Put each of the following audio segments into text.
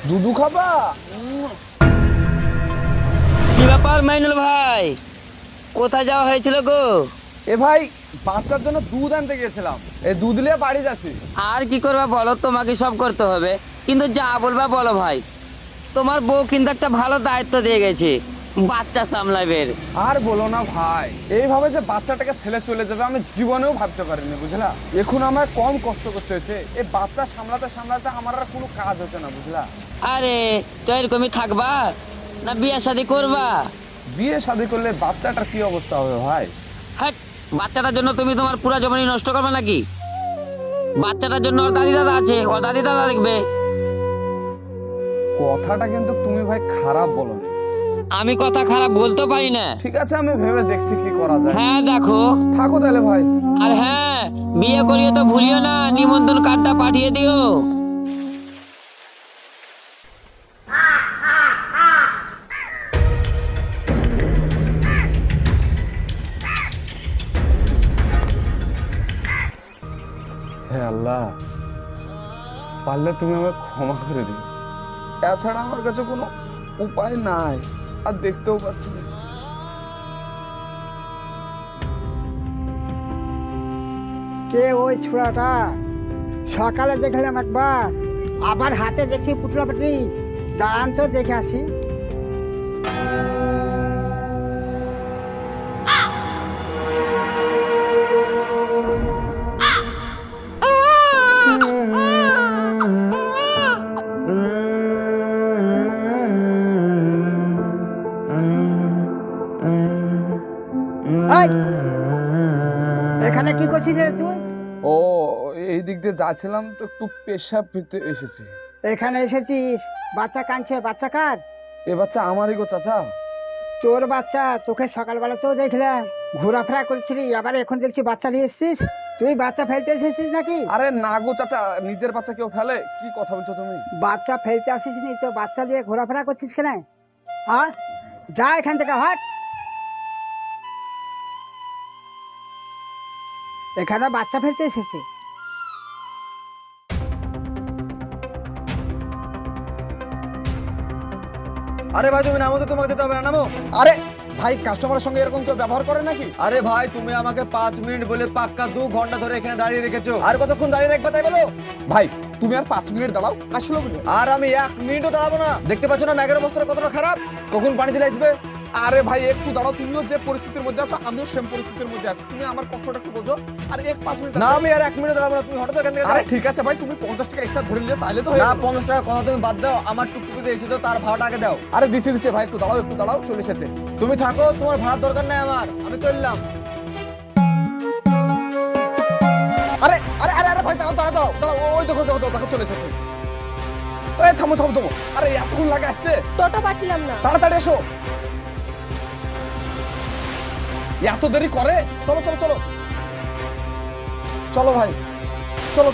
দুধু খাবা? কি ব্যাপার মাইনুল ভাই, কোথায় যাওয়া হয়েছিল গো? এ ভাই, বাচ্চার জন্য দুধ আনতে গেছিলাম, এই দুধ নিয়ে বাড়ি যাচ্ছি। আর কি করবা বলো, তোমাকে সব করতে হবে, কিন্তু যা বলবা বলো ভাই। তোমার বউ কিন্তু একটা ভালো দায়িত্ব দিয়ে গেছে, বাচ্চা সামলাবে। আর বলো না ভাই, এইভাবে যে বাচ্চাটাকে ফেলে চলে যাবে আমি জীবনেও ভাবতে পারিনি, বুঝলা। এখন আমার কম কষ্ট করতে হচ্ছে, এই বাচ্চা সামলাতে সামলাতে আমার আর কোনো কাজ হচ্ছে না, বুঝলা। আরে তো এরকমই থাকবা না বিয়ে শাদী করবা? বিয়ে শাদী করলে বাচ্চাটার কি অবস্থা হবে ভাই? হ্যাঁ, বাচ্চাটার জন্য তুমি তোমার পুরা জমি নষ্ট করবে নাকি? বাচ্চাটার জন্য ওর দাদি দাদা আছে, ওর দাদি দাদা দেখবে। কথাটা কিন্তু তুমি ভাই খারাপ বলোনি। আমি কথা খারাপ বলতে পারি না। ঠিক আছে, আমি ভেবে দেখছি কি করা যায়। হ্যাঁ দেখো। থাকো তাহলে ভাই। আর হ্যাঁ, বিয়ে করিয়ে তো ভুলিও না, নিমন্ত্রণ কার্ডটা পাঠিয়ে দিও। হে আল্লাহ, পারলে তুমি আমাকে ক্ষমা করে দিও। এছাড়া আমার কাছে কোনো উপায় নাই, আর দেখতেও পাচ্ছি না। কে ওই ছোড়াটা? সকালে দেখলাম একবার, আবার হাতে দেখছি পুটলাপাটি। দাঁড়ান তো দেখে আসি। এই, এখানে কি করছিস রে তুই? ও, এই দিক দিয়ে যাচ্ছিলাম তো, একটু পেশাব ফিরতে এসেছি। এখানে এসেছিস, বাচ্চা কাঁদছে, বাচ্চা কার? এ বাচ্চা আমারই গো চাচা। তোর বাচ্চা? তোকে সকালবেলা তো দেখলাম ঘোরাফেরা করছিলি, আবার এখন দেখছি বাচ্চা নিয়ে এসেছিস। তুই বাচ্চা ফেলতে এসেছিস নাকি? আরে না গো চাচা, নিজের বাচ্চা কেউ ফেলে? কি কথা বলছো তুমি? বাচ্চা ফেলতে আসিস নি তো বাচ্চা নিয়ে ঘোরাফেরা করছিস কেন? হ্যাঁ, যা এখান থেকে, হট। এখানে বাচ্চা ফেলতে এসেছে। আরে ভাই তুমি নামো তো, তোমাকে যেতে হবে না, নামো। আরে ভাই, কাস্টমারের সঙ্গে এরকম কেউ ব্যবহার করে নাকি? আরে ভাই, তুমি আমাকে 5 মিনিট বলে পাক্কা 2 ঘন্টা ধরে এখানে দাঁড়িয়ে রেখেছো। আর কতক্ষণ দাঁড়িয়ে রাখবে তাই বলো? ভাই তুমি আর 5 মিনিট দাঁড়াও, আসলো বলে। আর আমি 1 মিনিটও দাঁড়াবো না। দেখতে পাচ্ছ না ম্যাগের অবস্থা কতটা খারাপ, কখন পানি চলে আসবে। আরে ভাই একটু দাঁড়াও, তুমিও যে পরিস্থিতির মধ্যে আছো আমিও সেম পরিস্থিতির মধ্যে আছি, তুমি আমার কষ্টটা একটু বোঝো। আর 5 মিনিট না, আমি আর 1 মিনিট দাঁড়াবো না, তুমি হঠাৎ এখান থেকে। আরে ঠিক আছে ভাই, তুমি 50 টাকা এক্সট্রা ধরে নিলে তাহলে তো না। 50 টাকা কথা তুমি বাদ দাও, আমার টুকটুকিতে এসেছো তার ভাড়াটা আগে দাও। আরে দিচ্ছে ভাই, একটু দাঁড়াও, চলে এসেছে। তুমি থাকো, তোমার ভাড়ার দরকার নাই আমার, আমি চললাম। আরে আরে আরে আরে ভাই, দাঁড়াও, ওই দেখো চলে এসেছে। এই থামো। আরে এতক্ষণ লাগে আসতে? টোটো পাচ্ছিলাম না। তাড়াতাড়ি এসো। এত দেরি করে? চলো ভাই, চলো।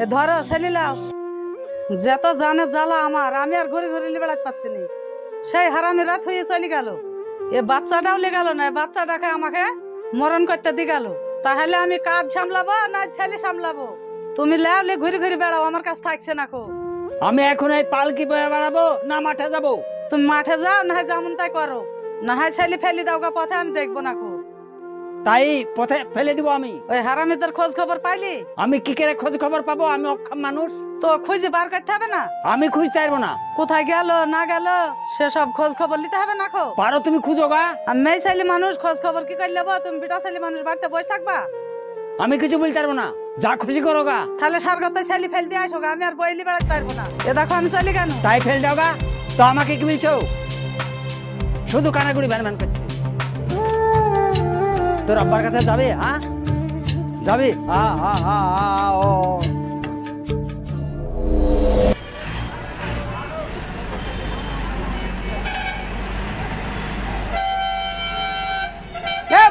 এ ধরো ছেলিলাও, যত জানে জ্বালা আমার, আমি আর ঘুরে ঘুরে বেড়াতে পারছি না। সেই হারামি রাত হয়ে চলে গেল, এ বাচ্চাটাও লে গেল না, বাচ্চাটাকে আমাকে মরণ করতে দি গেল। তাহলে আমি কাজ সামলাবো না ছেলে সামলাবো? তুমি লেওলে ঘুরে ঘুরে বেড়াও, আমার কাছে থাকছে না খো। আমি এখন এই পালকি বয়ে বেড়াবো না মাঠে যাবো? তুমি মাঠে যাও, না হয় যেমন তাই করো, না হয় ছেলে ফেলি দাও গা পথে, আমি দেখবো না খো। তাই পথে ফেলে দিব আমি? ওই হারামিদের খোঁজ খবর পাইলি? আমি কি করে খোঁজ খবর পাবো? আমি অক্ষম মানুষ, তো খুঁজে বার করতে হবে না? আমি খুঁজতে পারবো না। কোথায় গেল না গেল সেসব খোঁজ খবর নিতে হবে না খো। পারো তুমি খুঁজো গা। আমি মেয়ে ছেলে মানুষ, খোঁজ খবর কি করে নেবো? তুমি বিটা ছেলে মানুষ, বাড়িতে বসে থাকবা? আমি কিছু বলতে পারবো না, যা খুশি করো গা। তাহলে সারগতায় ছেলে ফেল দিয়ে আসো গা, আমি আর বইলি বেড়াতে পারবো না। এ দেখো আমি চলি কেন? তাই ফেল দাও গা। তো আমাকে কি বলছো? শুধু কানাগুড়ি ব্যান করছে। তোর আব্বার কাছে যাবে? হ্যাঁ যাবে? ও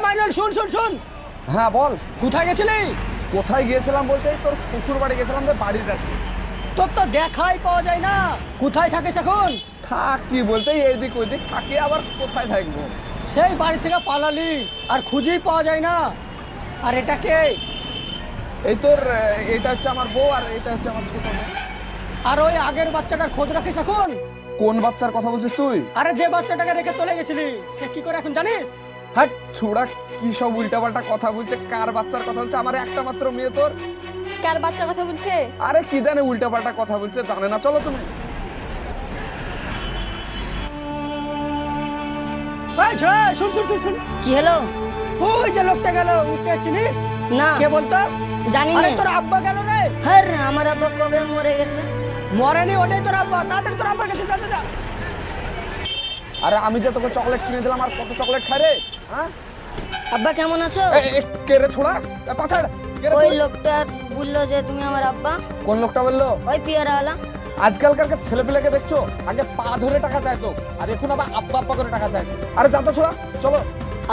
মাইনুল, শুন। হ্যাঁ বল। কোথায় গেছিলি? কোথায় গিয়েছিলাম বলতে, তোর শ্বশুর বাড়ি গেছিলাম, তো বাড়ি যাচ্ছি। তোর তো দেখাই পাওয়া যায় না, কোথায় থাকিস এখন? থাকি বলতে এইদিক ওইদিক থাকি, আবার কোথায় থাকবো? সেই বাড়ি থেকে পালালি আর খুঁজেই পাওয়া যায় না। আর এটা কে? এই তোর এটা হচ্ছে আমার বউ আর এটা হচ্ছে আমার ছোট বোন। আর ওই আগের বাচ্চাটার খোঁজ রাখিস এখন? কোন বাচ্চার কথা বলছিস তুই? আরে যে বাচ্চাটাকে রেখে চলে গেছিলি সে কি করে এখন জানিস? হ্যাঁ ছোড়া, কি সব উল্টাপাল্টা কথা বলছে। কার বাচ্চার কথা বলছে? আমার একটা মাত্র মেয়ে তোর। কার বাচ্চা কথা বলছে? আরে কি জানে উল্টাপাল্টা কথা বলছে, জানে না। চলো তুমি। এই ছোড়া, শুন শুন শুন শুন। কি হলো? ওই যে লোকটা গেল, ওকে চিনিস? না কে বলতো? জানি আরে না। তোর আব্বা গেল রে। হ্যাঁ, আমার আব্বা কবে মরে গেছে। মরেনি, ওটাই তোর আব্বা। তাড়াতাড়ি তোর আব্বার কাছে যা যা, যা। আরে আমি যে তোকে চকলেট কিনে দিলাম, আর কত চকলেট খাই রে? হ্যাঁ আব্বা কেমন আছো? কে রে ছোড়া? পাছাড়। কে রে ওই তুই? লোকটা বললো যে তুমি আমার আব্বা। কোন লোকটা বললো? ওই পিয়ারাওয়ালা। আজকালকার ছেলেপেলেকে দেখছো, আগে পা ধরে টাকা চাইতো, আর এখন আবার আব্বা আব্বা করে টাকা চাইছে। আরে জানতো ছোড়া, চলো।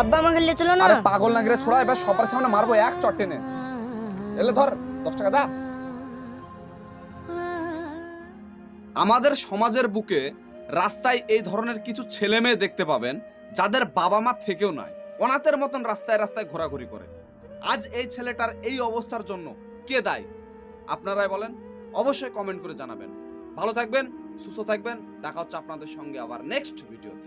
আব্বা আমাকে নিয়ে চলো না। আরে পাগল না রে ছোড়া, এবার সবার সামনে মারবো এক চট্টেনে। এলে ধর 10 টাকা যা। আমাদের সমাজের বুকে রাস্তায় এই ধরনের কিছু ছেলে মেয়ে দেখতে পাবেন, যাদের বাবা মা থেকেও নাই, অনাথের মতন রাস্তায় রাস্তায় ঘোরাঘুরি করে। আজ এই ছেলেটার এই অবস্থার জন্য কে দায়ী আপনারাই বলেন? অবশ্যই কমেন্ট করে জানাবেন। ভালো থাকবেন, সুস্থ থাকবেন। দেখা হচ্ছে আপনাদের সঙ্গে আবার নেক্সট ভিডিওতে।